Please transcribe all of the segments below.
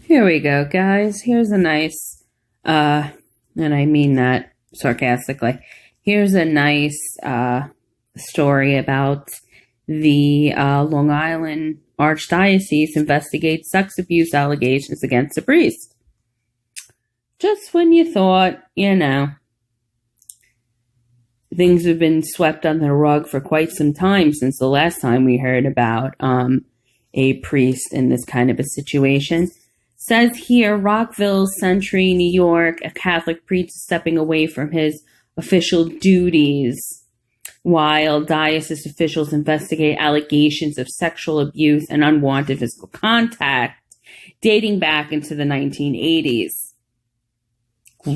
Here we go, guys. Here's a nice, and I mean that sarcastically. Here's a nice story about the Long Island Archdiocese investigates sex abuse allegations against a priest. Just when you thought, things have been swept under the rug for quite some time since the last time we heard about a priest in this kind of a situation. Says here, Rockville Century, New York, a Catholic priest stepping away from his official duties while diocese officials investigate allegations of sexual abuse and unwanted physical contact dating back into the 1980s.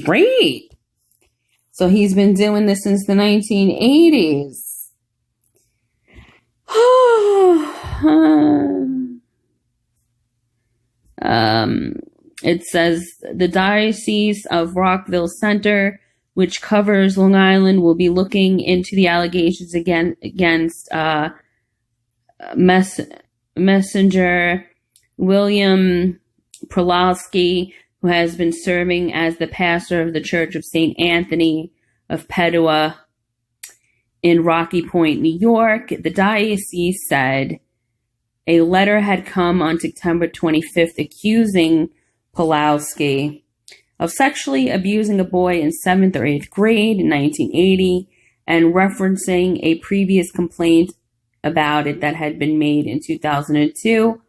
Great. So he's been doing this since the 1980s. It says the Diocese of Rockville Center, which covers Long Island, will be looking into the allegations against Msgr William Breslawski, who has been serving as the pastor of the Church of St. Anthony of Padua in Rocky Point, New York. The diocese said a letter had come on September 25th accusing Breslawski of sexually abusing a boy in 7th or 8th grade in 1980 and referencing a previous complaint about it that had been made in 2002.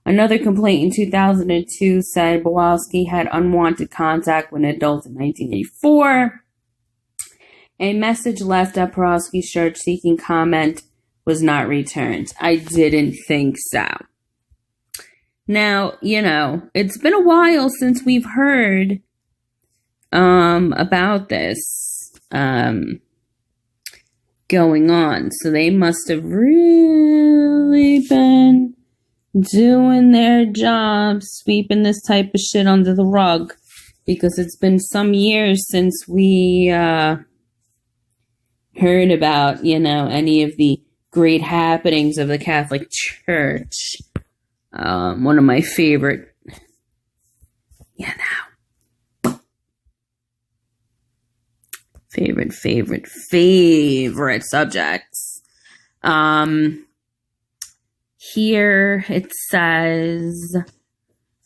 Another complaint in 2002 said Breslawski had unwanted contact with an adult in 1984. A message left at Breslawski's church seeking comment was not returned. I didn't think so. Now, it's been a while since we've heard about this going on. So they must have really been doing their job, sweeping this type of shit under the rug, because it's been some years since we heard about, any of the great happenings of the Catholic Church. One of my favorite, favorite subjects. Here it says,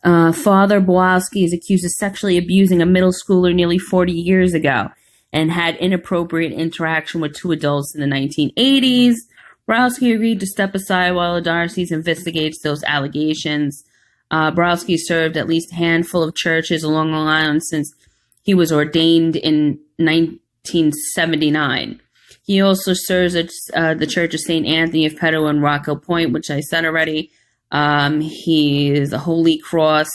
Father Breslawski is accused of sexually abusing a middle schooler nearly 40 years ago and had inappropriate interaction with two adults in the 1980s. Breslawski agreed to step aside while the diocese investigates those allegations. Breslawski served at least a handful of churches along Long Island since he was ordained in 1979. He also serves at the Church of St. Anthony of Padua in Rockville Point, which I said already. He is a Holy Cross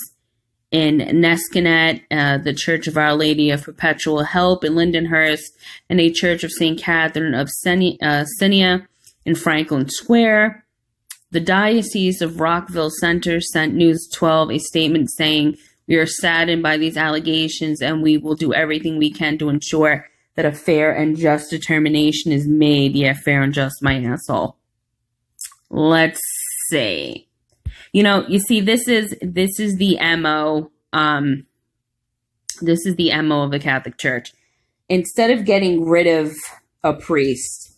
in Nescanet, the Church of Our Lady of Perpetual Help in Lindenhurst, and a Church of St. Catherine of Siena in Franklin Square. The Diocese of Rockville Center sent News 12 a statement saying, "We are saddened by these allegations and we will do everything we can to ensure that a fair and just determination is made." Yeah, fair and just, my asshole. Let's see. You see, this is the MO. This is the MO of the Catholic Church. Instead of getting rid of a priest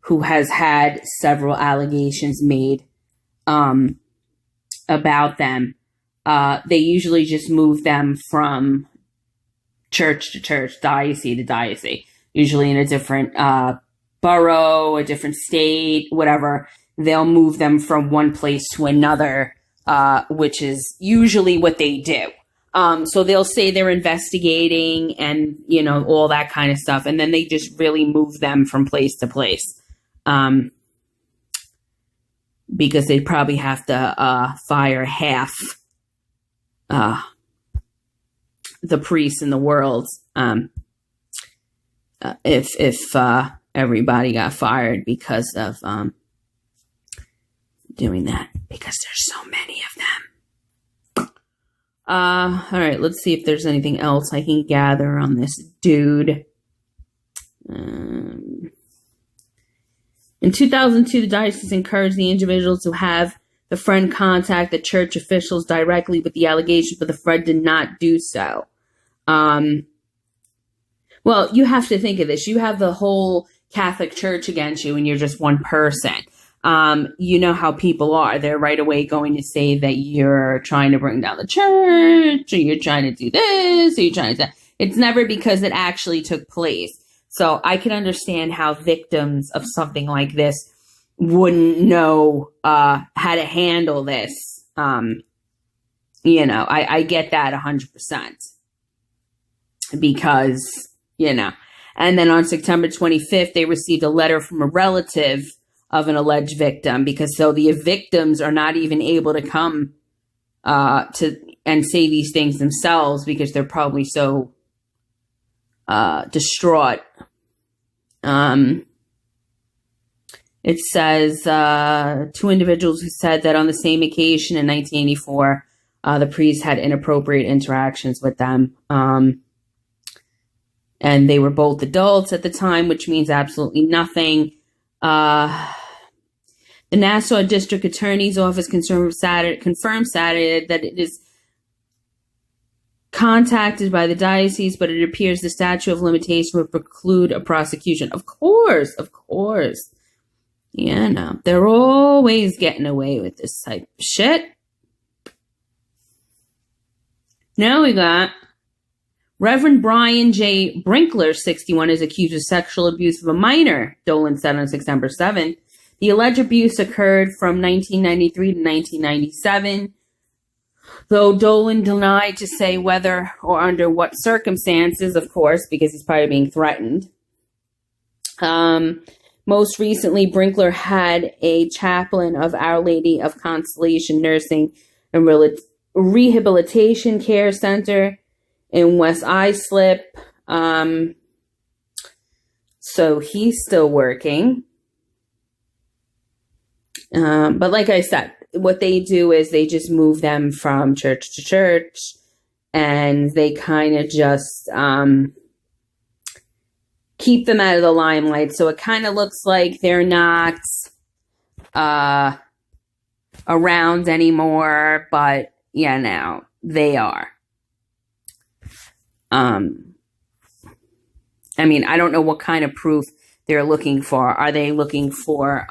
who has had several allegations made about them, they usually just move them from church to church, diocese to diocese, usually in a different borough, a different state, whatever. They'll move them from one place to another, which is usually what they do. So they'll say they're investigating and, all that kind of stuff. And then they just really move them from place to place. Because they probably have to fire half the priests in the world if everybody got fired because of doing that, because there's so many of them. All right, let's see if there's anything else I can gather on this dude. In 2002, the diocese encouraged the individuals who have the friend contacted church officials directly with the allegation, but the friend did not do so. Well, you have to think of this. You have the whole Catholic Church against you and you're just one person. You know how people are. They're right away going to say that you're trying to bring down the church, or you're trying to do this, or you're trying to... It's never because it actually took place. So I can understand how victims of something like this wouldn't know how to handle this. I get that 100%. Because, and then on September 25th, they received a letter from a relative of an alleged victim, because so the victims are not even able to come and say these things themselves because they're probably so distraught. It says 2 individuals who said that on the same occasion in 1984, the priest had inappropriate interactions with them. And they were both adults at the time, which means absolutely nothing. The Nassau District Attorney's Office confirmed Saturday that it is contacted by the diocese, but it appears the statute of limitation would preclude a prosecution. Of course. They're always getting away with this type of shit. Now we got Reverend Brian J. Brinkler, 61, is accused of sexual abuse of a minor, Dolan said on September 7th. The alleged abuse occurred from 1993 to 1997, though Dolan denied to say whether or under what circumstances, of course, because he's probably being threatened. Most recently, Brinkler had a chaplain of Our Lady of Consolation Nursing and Rehabilitation Care Center in West Islip. So he's still working. But like I said, what they do is they just move them from church to church, and they kind of just keep them out of the limelight. So it kind of looks like they're not around anymore, but they are. I don't know what kind of proof they're looking for. Are they looking for,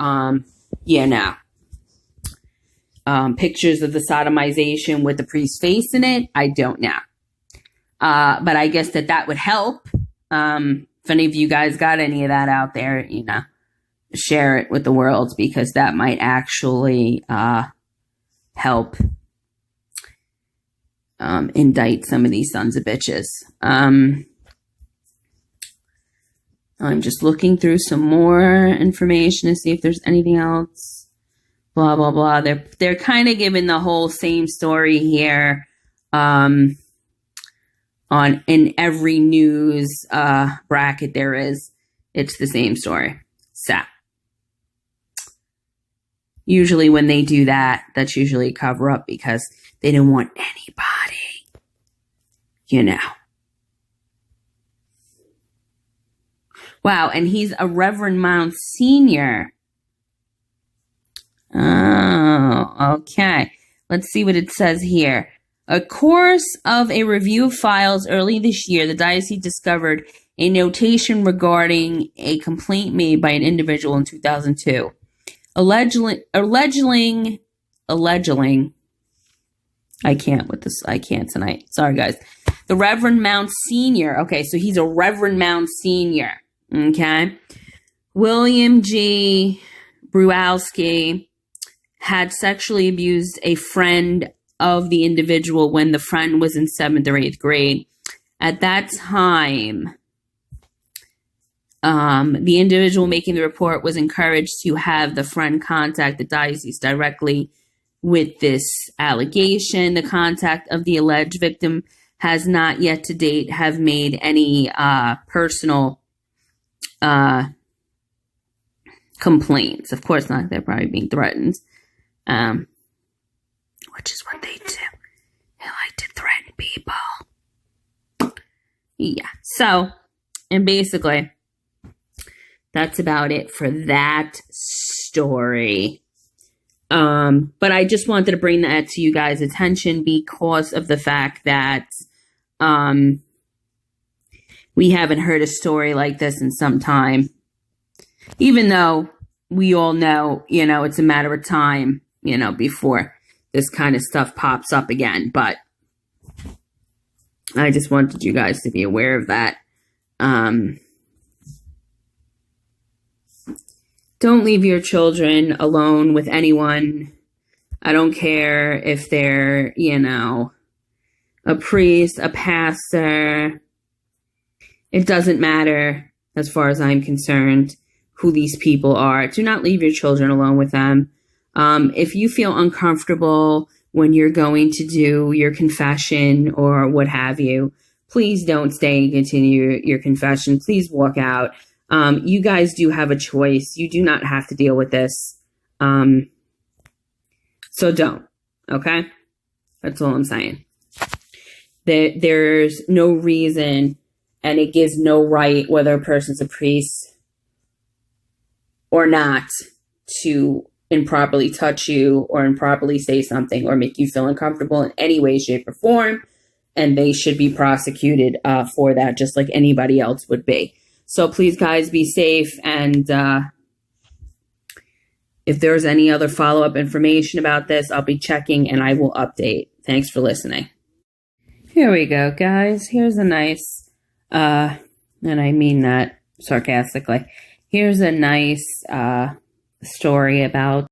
pictures of the sodomization with the priest's face in it? I don't know. But I guess that would help. If any of you guys got any of that out there, share it with the world, because that might actually help indict some of these sons of bitches. I'm just looking through some more information to see if there's anything else. Blah, blah, blah. They're kind of giving the whole same story here. In every news bracket there is, it's the same story. So usually when they do that, that's usually a cover up because they don't want anybody, Wow, and he's a Reverend Monsignor. Oh, okay. Let's see what it says here. A course of a review of files early this year, the diocese discovered a notation regarding a complaint made by an individual in 2002. Alleging, I can't tonight. Sorry, guys. The Reverend Monsignor. Okay, so he's a Reverend Monsignor. Okay. William G. Breslawski had sexually abused a friend of the individual when the friend was in 7th or 8th grade. At that time, the individual making the report was encouraged to have the friend contact the diocese directly with this allegation. The contact of the alleged victim has not yet to date have made any personal complaints. Of course not. They're probably being threatened. Which is what they do. They like to threaten people. Yeah. So, and basically, that's about it for that story. But I just wanted to bring that to you guys' attention because of the fact that we haven't heard a story like this in some time. Even though we all know, it's a matter of time, before this kind of stuff pops up again. But I just wanted you guys to be aware of that. Don't leave your children alone with anyone. I don't care if they're, a priest, a pastor. It doesn't matter, as far as I'm concerned, who these people are. Do not leave your children alone with them. If you feel uncomfortable when you're going to do your confession or what have you, please don't stay and continue your confession. Please walk out. You guys do have a choice. You do not have to deal with this. So don't. Okay? That's all I'm saying. There's no reason, and it gives no right, whether a person's a priest or not, to improperly touch you or improperly say something or make you feel uncomfortable in any way, shape, or form. And they should be prosecuted for that, just like anybody else would be. So please, guys, be safe. And if there's any other follow-up information about this, I'll be checking and I will update. Thanks for listening. Here we go, guys. Here's a nice, and I mean that sarcastically. Here's a nice story about